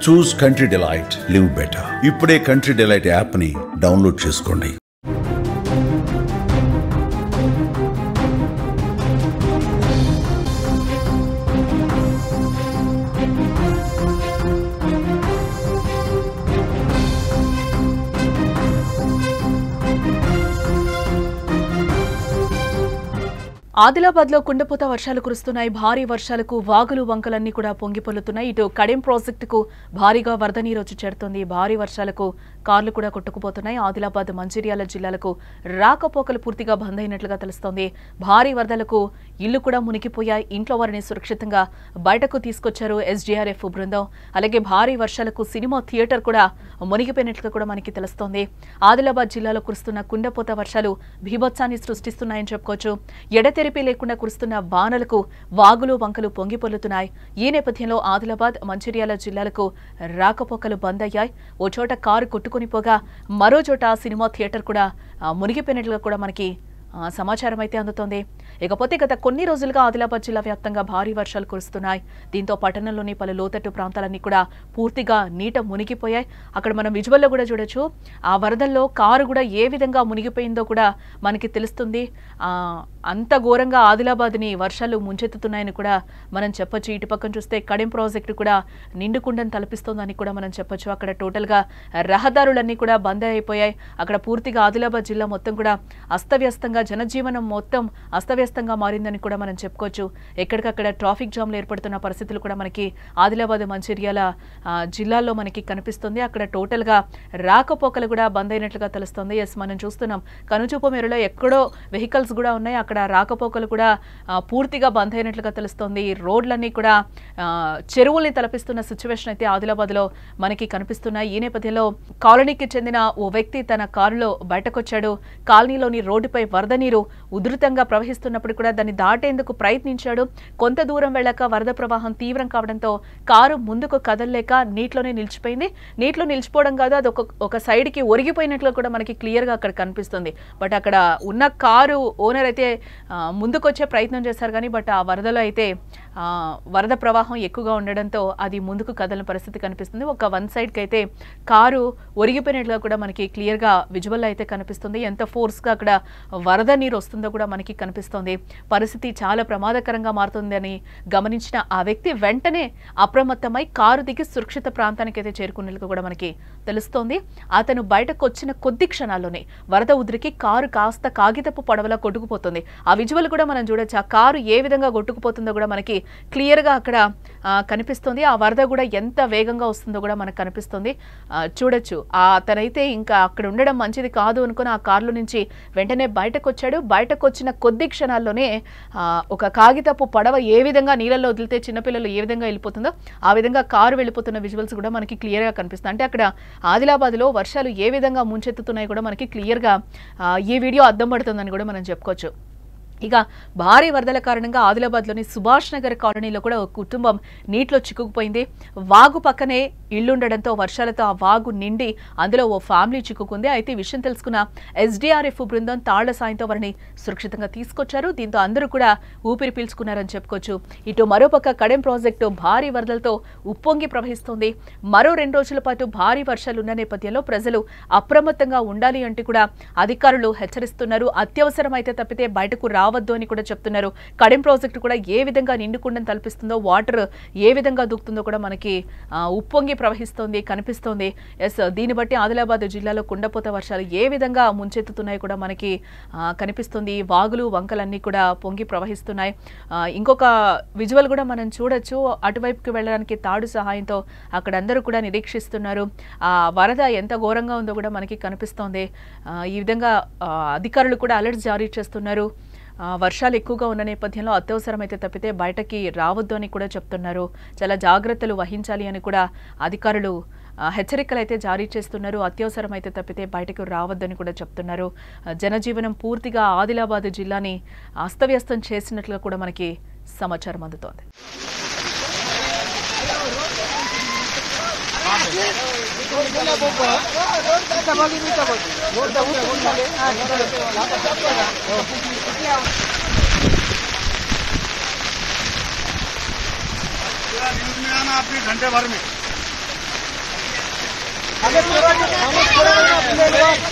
చూస్ country delight, live better. ఇప్పుడే country delight app ని download చేసుకోండి. ఆదిలాబాద్లో కుండపోత వర్షాలు కురుస్తున్నాయి. భారీ వర్షాలకు వాగులు వంకలన్నీ కూడా పొంగిపొల్లుతున్నాయి. ఇటు కడెం ప్రాజెక్టుకు భారీగా వరద నీరు వచ్చి చేరుతోంది. భారీ వర్షాలకు కార్లు కూడా కొట్టుకుపోతున్నాయి. ఆదిలాబాద్, మంచిర్యాల జిల్లాలకు రాకపోకలు పూర్తిగా బంద్ అయినట్లుగా తెలుస్తోంది. భారీ వరదలకు ఇళ్లు కూడా మునిగిపోయాయి. ఇంట్లో వారిని సురక్షితంగా బయటకు తీసుకొచ్చారు ఎస్డీఆర్ఎఫ్ బృందం. అలాగే భారీ వర్షాలకు సినిమా థియేటర్ కూడా మునిగిపోయినట్లుగా కూడా మనకి తెలుస్తోంది. ఆదిలాబాద్ జిల్లాలో కురుస్తున్న కుండపోత వర్షాలు బీభత్సాన్ని సృష్టిస్తున్నాయని చెప్పుకోవచ్చు. ఎడతెరిపి లేకుండా కురుస్తున్న వానలకు వాగులు వంకలు పొంగిపొల్లుతున్నాయి. ఈ నేపథ్యంలో ఆదిలాబాద్, మంచిర్యాల జిల్లాలకు రాకపోకలు బంద్ అయ్యాయి. ఓ చోట కారు కొట్టుకుని పోగా మరో చోట సినిమా థియేటర్ కూడా మునిగిపోయినట్లుగా కూడా మనకి సమాచారం అయితే అందుతోంది. ఇకపోతే గత కొన్ని రోజులుగా ఆదిలాబాద్ జిల్లా వ్యాప్తంగా భారీ వర్షాలు కురుస్తున్నాయి. దీంతో పట్టణంలోని పలు లోతట్టు ప్రాంతాలన్నీ కూడా పూర్తిగా నీట మునిగిపోయాయి. అక్కడ మనం విజువల్లో కూడా చూడొచ్చు. ఆ వరదల్లో కారు కూడా ఏ విధంగా మునిగిపోయిందో కూడా మనకి తెలుస్తుంది. అంత ఘోరంగా ఆదిలాబాద్ని వర్షాలు ముంచెత్తుతున్నాయని కూడా మనం చెప్పొచ్చు. ఇటు పక్కన చూస్తే కడెం ప్రాజెక్టు కూడా నిండుకుండను తలపిస్తోందని కూడా మనం చెప్పొచ్చు. అక్కడ టోటల్గా రహదారులన్నీ కూడా బంద్ అయిపోయాయి. అక్కడ పూర్తిగా ఆదిలాబాద్ జిల్లా మొత్తం కూడా అస్తవ్యస్తంగా, జనజీవనం మొత్తం అస్తవ్యస్తంగా మారిందని కూడా మనం చెప్పుకోవచ్చు. ఎక్కడికక్కడ ట్రాఫిక్ జామ్లు ఏర్పడుతున్న పరిస్థితులు కూడా మనకి ఆదిలాబాద్, మంచిర్యాల జిల్లాల్లో మనకి కనిపిస్తుంది. అక్కడ టోటల్గా రాకపోకలు కూడా బంద్ అయినట్లుగా తెలుస్తుంది. ఎస్, మనం చూస్తున్నాం కనుచూపు మేరలో ఎక్కడో వెహికల్స్ కూడా ఉన్నాయి. అక్కడ రాకపోకలు కూడా పూర్తిగా బంద్ అయినట్లుగా తెలుస్తుంది. రోడ్లన్నీ కూడా చెరువుల్ని తలపిస్తున్న సిచ్యువేషన్ అయితే ఆదిలాబాద్లో మనకి కనిపిస్తున్నాయి. ఈ నేపథ్యంలో కాలనీకి చెందిన ఓ వ్యక్తి తన కారులో బయటకొచ్చాడు. కాలనీలోని రోడ్డుపై వరద నీరు ఉధృతంగా ప్రవహిస్తున్నప్పుడు కూడా దాన్ని దాటేందుకు ప్రయత్నించాడు. కొంత దూరం వెళ్ళాక వరద ప్రవాహం తీవ్రం కావడంతో కారు ముందుకు కదలలేక నీటిలోనే నిలిచిపోయింది. నీటిలో నిలిచిపోవడం కాదు, అది ఒక సైడ్కి ఒరిగిపోయినట్లు కూడా మనకి క్లియర్గా అక్కడ కనిపిస్తుంది. బట్ అక్కడ ఉన్న కారు ఓనర్ అయితే ముందుకొచ్చే ప్రయత్నం చేశారు కానీ బట్ ఆ వరదలో అయితే వరద ప్రవాహం ఎక్కువగా ఉండడంతో అది ముందుకు కదలని పరిస్థితి కనిపిస్తుంది. ఒక వన్ సైడ్కి అయితే కారు ఒరిగిపోయినట్లుగా కూడా మనకి క్లియర్గా విజువల్ అయితే కనిపిస్తుంది. ఎంత ఫోర్స్గా అక్కడ వరద నీరు వస్తుందో కూడా మనకి కనిపిస్తోంది. పరిస్థితి చాలా ప్రమాదకరంగా మారుతుందని గమనించిన ఆ వ్యక్తి వెంటనే అప్రమత్తమై కారు దిగి సురక్షిత ప్రాంతానికి అయితే చేరుకున్నట్లుగా కూడా మనకి తెలుస్తోంది. అతను బయటకు వచ్చిన కొద్ది క్షణాల్లోనే వరద ఉద్రికి కారు కాస్త కాగితపు పడవలా కొట్టుకుపోతుంది. ఆ విజువల్ కూడా మనం చూడొచ్చు. ఆ కారు ఏ విధంగా కొట్టుకుపోతుందో కూడా మనకి క్లియర్గా అక్కడ కనిపిస్తుంది. ఆ వరద కూడా ఎంత వేగంగా వస్తుందో కూడా మనకు కనిపిస్తుంది. చూడొచ్చు. అతనైతే ఇంకా అక్కడ ఉండడం మంచిది కాదు అనుకుని ఆ కారులో నుంచి వెంటనే బయటకు వచ్చాడు. బయటకు వచ్చిన కొద్ది క్షణాల్లోనే ఒక కాగితపు పడవ ఏ విధంగా నీళ్ళల్లో వదిలితే చిన్నపిల్లలు ఏ విధంగా వెళ్ళిపోతుందో ఆ విధంగా కారు వెళ్ళిపోతున్న విజువల్స్ కూడా మనకి క్లియర్గా కనిపిస్తుంది. అంటే అక్కడ ఆదిలాబాద్లో వర్షాలు ఏ విధంగా ముంచెత్తుతున్నాయి కూడా మనకి క్లియర్గా ఈ వీడియో అద్దం పడుతుందని కూడా మనం చెప్పుకోవచ్చు. ఇక భారీ వరదల కారణంగా ఆదిలాబాద్లోని సుభాష్ నగర్ కాలనీలో కూడా ఒక కుటుంబం నీటిలో చిక్కుకుపోయింది. వాగు పక్కనే ఇళ్లుండడంతో వర్షాలతో ఆ వాగు నిండి అందులో ఓ ఫ్యామిలీ చిక్కుకుంది. అయితే ఈ విషయం తెలుసుకున్న ఎస్డీఆర్ఎఫ్ బృందం తాళ్ల సాయంతో వారిని సురక్షితంగా తీసుకొచ్చారు. దీంతో అందరూ కూడా ఊపిరి పీల్చుకున్నారని చెప్పుకోవచ్చు. ఇటు మరోపక్క కడెం ప్రాజెక్టు భారీ వరదలతో ఉప్పొంగి ప్రవహిస్తోంది. మరో 2 రోజుల పాటు భారీ వర్షాలు ఉన్న నేపథ్యంలో ప్రజలు అప్రమత్తంగా ఉండాలి అంటూ కూడా అధికారులు హెచ్చరిస్తున్నారు. అత్యవసరమైతే తప్పితే బయటకు రావద్దు అని కూడా చెప్తున్నారు. కడెం ప్రాజెక్టు కూడా ఏ విధంగా నిండుకుండను తలపిస్తుందో, వాటర్ ఏ విధంగా దూకుతుందో కూడా మనకి ఉప్పొంగి ప్రవహిస్తోంది కనిపిస్తోంది. ఎస్, దీన్ని బట్టి ఆదిలాబాద్ జిల్లాలో కుండపోత వర్షాలు ఏ విధంగా ముంచెత్తుతున్నాయి కూడా మనకి కనిపిస్తుంది. వాగులు వంకలన్నీ కూడా పొంగి ప్రవహిస్తున్నాయి. ఇంకొక విజువల్ కూడా మనం చూడొచ్చు. అటువైపుకి వెళ్ళడానికి తాడు సహాయంతో అక్కడ అందరూ కూడా నిరీక్షిస్తున్నారు. ఆ వరద ఎంత ఘోరంగా ఉందో కూడా మనకి కనిపిస్తోంది. ఈ విధంగా అధికారులు కూడా అలర్ట్స్ జారీ చేస్తున్నారు. వర్షాలు ఎక్కువగా ఉన్న నేపథ్యంలో అత్యవసరమైతే తప్పితే బయటకి రావద్దు అని కూడా చెప్తున్నారు. చాలా జాగ్రత్తలు వహించాలి అని కూడా అధికారులు హెచ్చరికలు అయితే జారీ చేస్తున్నారు. అత్యవసరమైతే తప్పితే బయటకు రావద్దని కూడా చెప్తున్నారు. జనజీవనం పూర్తిగా ఆదిలాబాద్ జిల్లాని అస్తవ్యస్తం చేసినట్లుగా కూడా మనకి సమాచారం అందుతోంది. आपके घंटे भर में है।